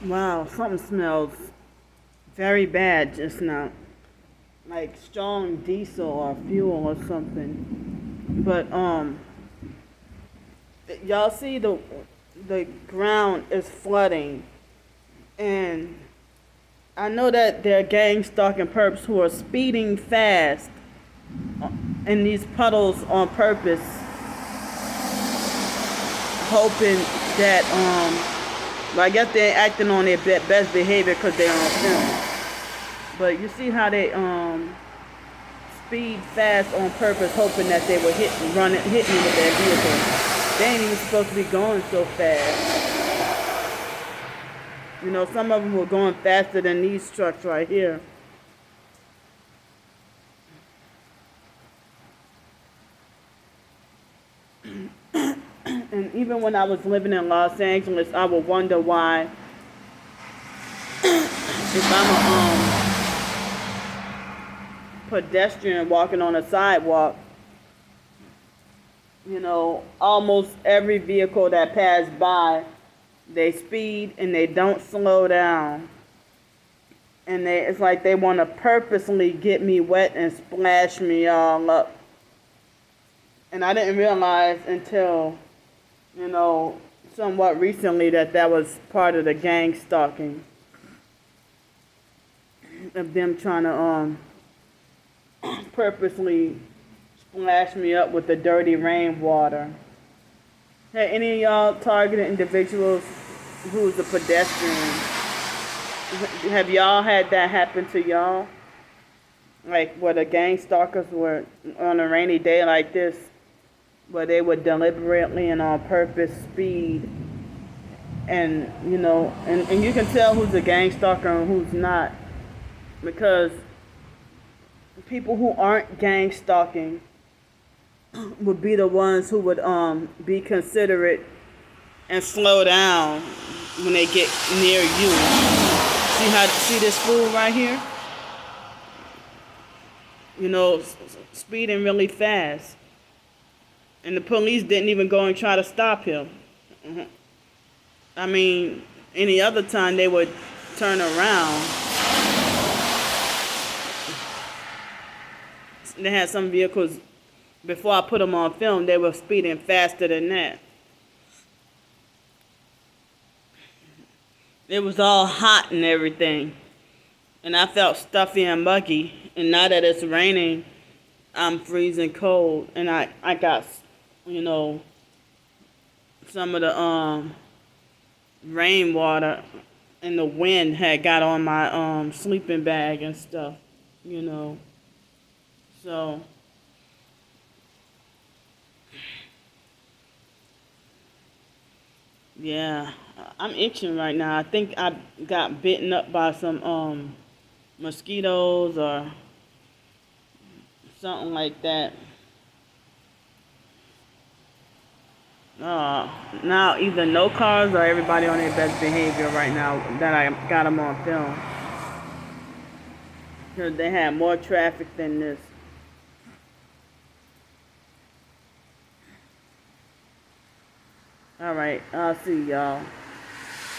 Wow, something smells very bad just now. Like strong diesel or fuel or something. But y'all see the ground is flooding, and I know that there are gang stalking perps who are speeding fast in these puddles on purpose, hoping that well, I guess they're acting on their best behavior because they're on film. But you see how they speed fast on purpose, hoping that they will hit me with their vehicle. They ain't even supposed to be going so fast. You know, some of them were going faster than these trucks right here. And even when I was living in Los Angeles, I would wonder why, if I'm a pedestrian walking on a sidewalk, you know, almost every vehicle that passed by, they speed and they don't slow down. And it's like they want to purposely get me wet and splash me all up. And I didn't realize until, you know, somewhat recently that was part of the gang stalking. Of them trying to purposely splash me up with the dirty rainwater. Hey, any of y'all targeted individuals who's a pedestrian? Have y'all had that happen to y'all? Like where the gang stalkers were on a rainy day like this, where they would deliberately and on purpose speed, and you know, and you can tell who's a gang stalker and who's not, because people who aren't gang stalking would be the ones who would be considerate and slow down when they get near you. See this fool right here? You know, speeding really fast. And the police didn't even go and try to stop him. I mean, any other time they would turn around. They had some vehicles, before I put them on film, they were speeding faster than that. It was all hot and everything. And I felt stuffy and muggy. And now that it's raining, I'm freezing cold. And I got, you know, some of the rainwater and the wind had got on my sleeping bag and stuff, you know. So yeah, I'm itching right now. I think I got bitten up by some mosquitoes or something like that. Now either no cars or everybody on their best behavior right now that I got them on film. Because they had more traffic than this. All right, I'll see y'all.